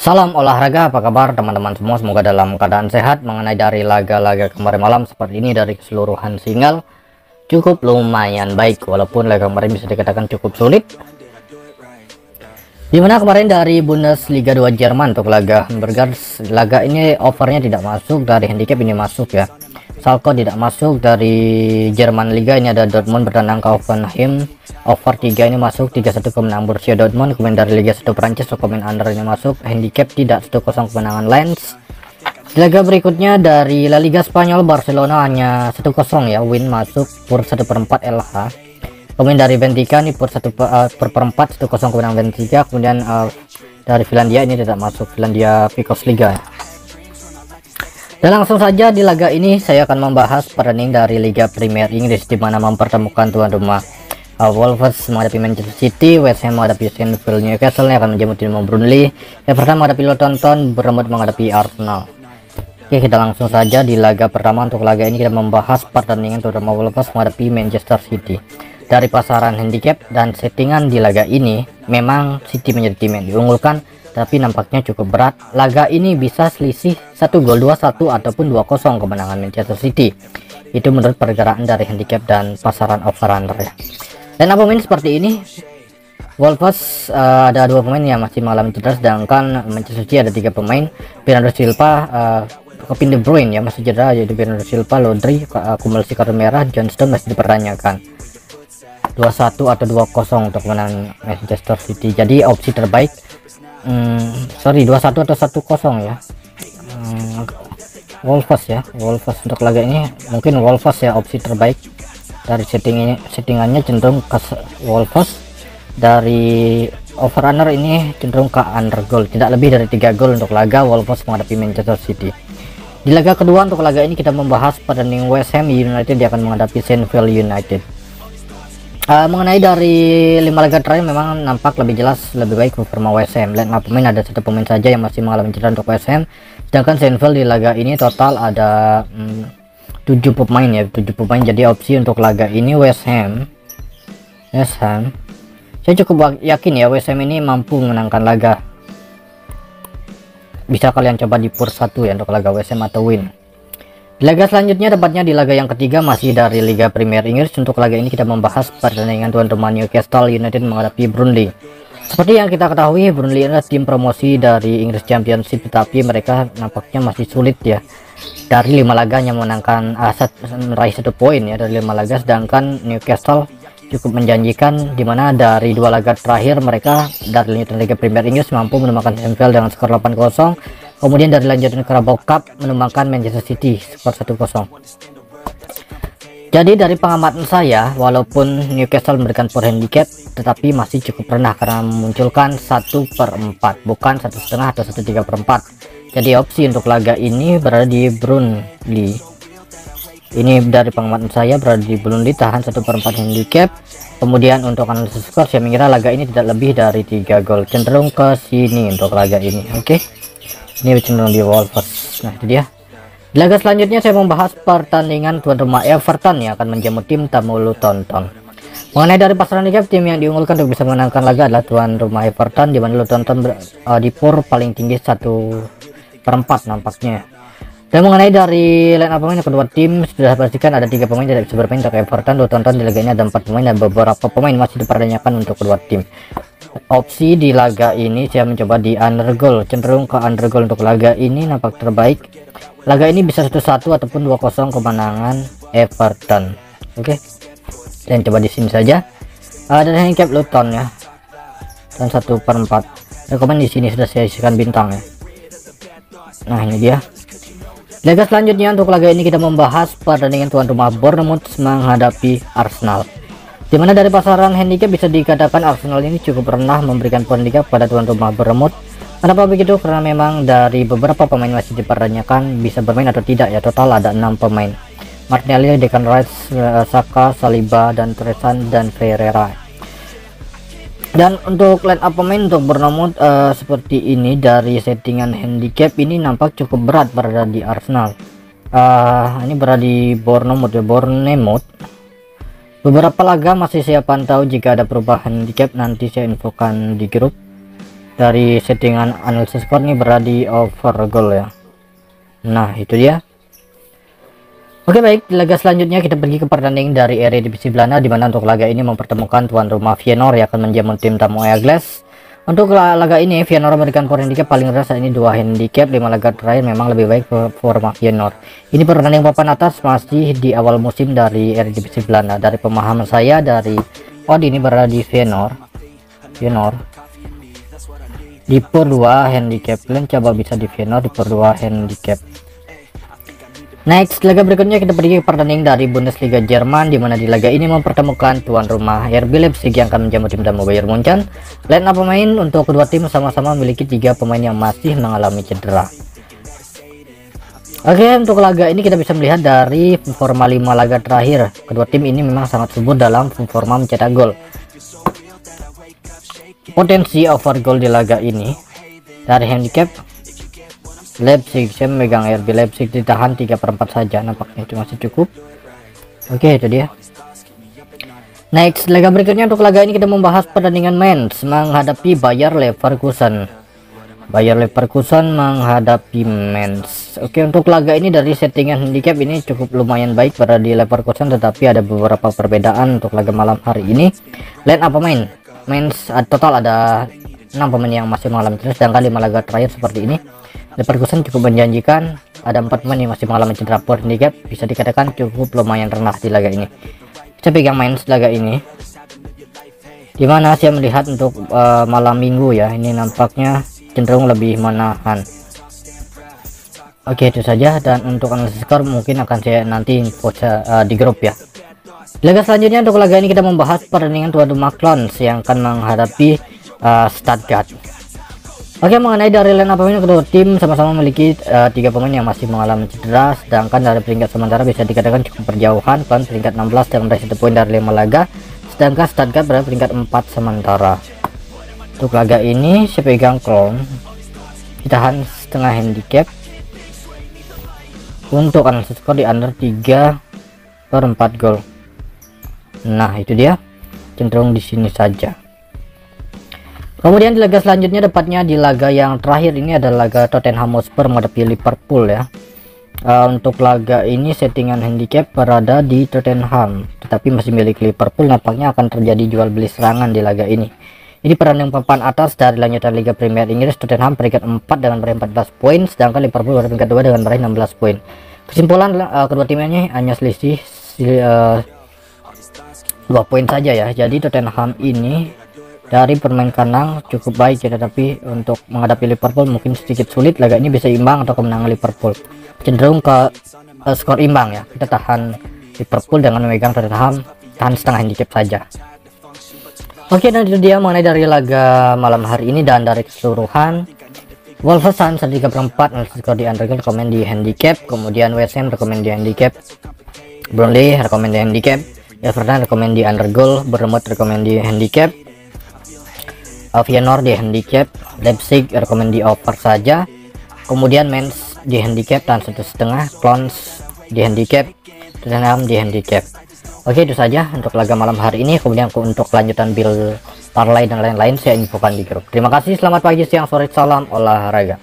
Salam olahraga, apa kabar teman-teman semua? Semoga dalam keadaan sehat. Mengenai dari laga-laga kemarin malam seperti ini, dari keseluruhan single cukup lumayan baik, walaupun laga kemarin bisa dikatakan cukup sulit. Dimana kemarin dari Bundesliga 2 Jerman untuk laga Hamburger, laga ini overnya tidak masuk, dari handicap ini masuk ya. Schalke tidak masuk. Dari Jerman Liga ini ada Dortmund bertandang ke Hoffenheim, over 3 ini masuk, 3-1 kemenangan Borussia Dortmund. Kemudian dari Liga 1 Prancis komen under ini masuk, handicap tidak, 1-0 kemenangan Lens. Di laga berikutnya dari La Liga Spanyol, Barcelona hanya 1-0 ya, win masuk, pur 1/4 LH. Kemudian dari Benfica ini pur 1/4, 1-0 kemenangan Benfica. Kemudian dari Finlandia ini tidak masuk, Finlandia Vikos Liga ya. Dan langsung saja di laga ini saya akan membahas pertandingan dari Liga Premier Inggris, di mana mempertemukan tuan rumah Wolves menghadapi Manchester City, West Ham menghadapi Sheffield, Newcastle yang akan menjamu tim Burnley, Everton menghadapi Luton Town, Bournemouth menghadapi Arsenal. Oke, kita langsung saja di laga pertama. Untuk laga ini kita membahas pertandingan tuan rumah Wolves menghadapi Manchester City. Dari pasaran handicap dan settingan di laga ini, memang City menjadi tim yang diunggulkan, tapi nampaknya cukup berat. Laga ini bisa selisih 1 gol, 2-1 ataupun 2-0 kemenangan Manchester City. Itu menurut pergerakan dari handicap dan pasaran over-under ya. Dan pemain seperti ini, Wolves ada 2 pemain yang masih mengalami cedera, sedangkan Manchester City ada 3 pemain. Bernardo Silva, Kevin De Bruyne ya masih cedera, yaitu Bernardo Silva, Rodri akumulasi kartu merah, John Stone masih dipertanyakan. 2-1 atau 2-0 untuk kemenangan Manchester City. Jadi opsi terbaik 2-1 atau 1-0 ya, Wolves ya, Wolves untuk laga ini mungkin Wolves ya opsi terbaik. Dari settingannya cenderung ke Wolves. Dari over under ini cenderung ke under goal, tidak lebih dari 3 gol untuk laga Wolves menghadapi Manchester City. Di laga kedua untuk laga ini kita membahas pertandingan West Ham United, dia akan menghadapi Sheffield United. Mengenai dari 5 laga terakhir memang nampak lebih jelas lebih baik performa West Ham. Lihat pemain, ada 1 pemain saja yang masih mengalami cedera untuk West Ham, sedangkan Sheffield di laga ini total ada 7 pemain ya, 7 pemain. Jadi opsi untuk laga ini West Ham saya cukup yakin ya, West Ham ini mampu menangkan laga. Bisa kalian coba di pur 1 ya untuk laga West Ham atau win. Di laga selanjutnya, tepatnya di laga yang ketiga masih dari Liga Premier Inggris. Untuk laga ini kita membahas pertandingan tuan rumah Newcastle United menghadapi Burnley. Seperti yang kita ketahui, Burnley adalah tim promosi dari English Championship, tetapi mereka nampaknya masih sulit ya. Dari 5 laga yang menangkan meraih 1 poin ya dari 5 laga, sedangkan Newcastle cukup menjanjikan, dimana dari 2 laga terakhir mereka dari Liga Premier Inggris mampu menumbangkan Sheffield dengan skor 8-0. Kemudian dari lanjutan Carabao Cup menumbangkan Manchester City skor 1-0. Jadi dari pengamatan saya, walaupun Newcastle memberikan power handicap, tetapi masih cukup rendah karena memunculkan 1/4, bukan 1,5 atau 1/3/4. Jadi opsi untuk laga ini berada di Burnley. Ini dari pengamatan saya berada di Burnley, tahan 1/4 handicap. Kemudian untuk analisis skor, saya mengira laga ini tidak lebih dari 3 gol, cenderung ke sini untuk laga ini. Oke. Ini cenderung di Wolves. Nah, itu dia. Di laga selanjutnya saya membahas pertandingan tuan rumah Everton yang akan menjamu tim tamu Luton Town. Mengenai dari pasaran handicap, tim yang diunggulkan untuk bisa menangkan laga adalah tuan rumah Everton, di mana Luton Town di pur paling tinggi 1/4 nampaknya. Dan mengenai dari line up pemain kedua tim sudah pastikan ada 3 pemain tidak bisa bermain untuk Everton. Luton Town di laga ini ada 4 pemain dan beberapa pemain masih dipertanyakan untuk kedua tim. Opsi di laga ini saya mencoba di under goal, cenderung ke under goal untuk laga ini nampak terbaik. Laga ini bisa 1-1 ataupun 2-0 kemenangan Everton. Oke. Dan coba di sini saja. Dan handicap Luton ya. Dan 1/4. Rekomen di sini sudah saya isikan bintang ya. Nah, ini dia. Laga selanjutnya untuk laga ini kita membahas pertandingan tuan rumah Bournemouth menghadapi Arsenal. Dimana dari pasaran handicap bisa dikatakan Arsenal ini cukup rendah memberikan poin handicap pada tuan rumah Bournemouth. Kenapa begitu? Karena memang dari beberapa pemain masih dipertanyakan bisa bermain atau tidak ya. Total ada 6 pemain: Martinelli, Declan Rice, Saka, Saliba, dan Trezeguet dan Ferreira. Dan untuk line up pemain untuk Bournemouth seperti ini, dari settingan handicap ini nampak cukup berat berada di Arsenal. Ini berada di Bournemouth ya, Bournemouth. Beberapa laga masih saya pantau, jika ada perubahan handicap nanti saya infokan di grup. dari settingan analisis skor nih berada di over goal ya. Nah itu dia. Oke baik, di laga selanjutnya kita pergi ke pertandingan dari Eredivisie Belanda, di mana untuk laga ini mempertemukan tuan rumah Feyenoord yang akan menjamu tim tamu Eagles. Untuk laga ini Feyenoord memberikan poin handicap paling rendah saat ini 2 handicap. 5 laga terakhir memang lebih baik performa Feyenoord. Ini pertandingan papan atas masih di awal musim dari Eredivisie Belanda. Dari pemahaman saya dari odd ini berada di Feyenoord di per 2 handicap. Kalian coba bisa di Feyenoord di per 2 handicap. Next, laga berikutnya kita pergi ke pertandingan dari Bundesliga Jerman, di mana di laga ini mempertemukan tuan rumah RB Leipzig yang akan menjamu tim tamu Bayern Munchen. Line up pemain untuk kedua tim sama-sama memiliki 3 pemain yang masih mengalami cedera. Oke, untuk laga ini kita bisa melihat dari performa 5 laga terakhir. Kedua tim ini memang sangat subur dalam performa mencetak gol. Potensi over goal di laga ini dari handicap Leipzig, saya memegang RB Leipzig ditahan 3/4 saja, nampaknya itu masih cukup. Oke, itu dia. Next, laga berikutnya untuk laga ini kita membahas pertandingan Mainz menghadapi Bayer Leverkusen. Bayer Leverkusen menghadapi Mainz. Oke, untuk laga ini dari settingan handicap ini cukup lumayan baik pada di Leverkusen, tetapi ada beberapa perbedaan untuk laga malam hari ini. Line up pemain Mainz total ada 6 pemain yang masih mengalami cedera, sedangkan 5 laga terakhir seperti ini Leverkusen cukup menjanjikan. Ada 4 pemain yang masih mengalami cedera. Poin handicap bisa dikatakan cukup lumayan rendah di laga ini. Saya pegang main laga ini, dimana saya melihat untuk malam minggu ya, ini nampaknya cenderung lebih menahan. Oke, itu saja, dan untuk analisis skor mungkin akan saya nanti info di grup ya. Di laga selanjutnya untuk laga ini kita membahas pertandingan tuan rumah Clowns yang akan menghadapi Stuttgart. Oke, mengenai dari line up pemain kedua tim sama-sama memiliki 3 pemain yang masih mengalami cedera, sedangkan dari peringkat sementara bisa dikatakan cukup berjauhan. Clowns peringkat 16 dengan meraih 1 poin dari 5 laga, sedangkan Stuttgart berada peringkat 4 sementara. Untuk laga ini saya pegang Clowns ditahan setengah handicap. Untuk analisis skor di under 3/4 gol. Nah itu dia, cenderung di sini saja. Kemudian di laga selanjutnya, tepatnya di laga yang terakhir ini adalah laga Tottenham Hotspur menghadapi Liverpool ya. Untuk laga ini settingan handicap berada di Tottenham, tetapi masih milik Liverpool. Nampaknya akan terjadi jual beli serangan di laga ini. Ini pertandingan papan atas dari lanjutan Liga Premier Inggris. Tottenham peringkat 4 dengan meraih 14 poin, sedangkan Liverpool berada peringkat 2 dengan meraih 16 poin. Kesimpulan kedua tim ini hanya selisih 2 poin saja ya. Jadi Tottenham ini dari permain kandang cukup baik ya, tetapi untuk menghadapi Liverpool mungkin sedikit sulit. Laga ini bisa imbang atau kemenangan Liverpool, cenderung ke skor imbang ya. Kita tahan Liverpool dengan memegang Tottenham, tahan setengah handicap saja. Oke, dan itu dia mengenai dari laga malam hari ini. Dan dari keseluruhan, Wolverhampton 3/4 analisis skor di under, rekomend di handicap. Kemudian West Ham rekomend di handicap, Burnley rekomend di handicap, Everton rekomend di under goal, Bournemouth rekomend di handicap, Feyenoord di handicap, Leipzig rekomend di over saja. Kemudian Mainz di handicap dan 1,5, Clowns di handicap, Tottenham di handicap. Oke, itu saja untuk laga malam hari ini. Kemudian untuk lanjutan build parlay dan lain-lain saya infokan di grup. Terima kasih, selamat pagi, siang, sore, salam olahraga.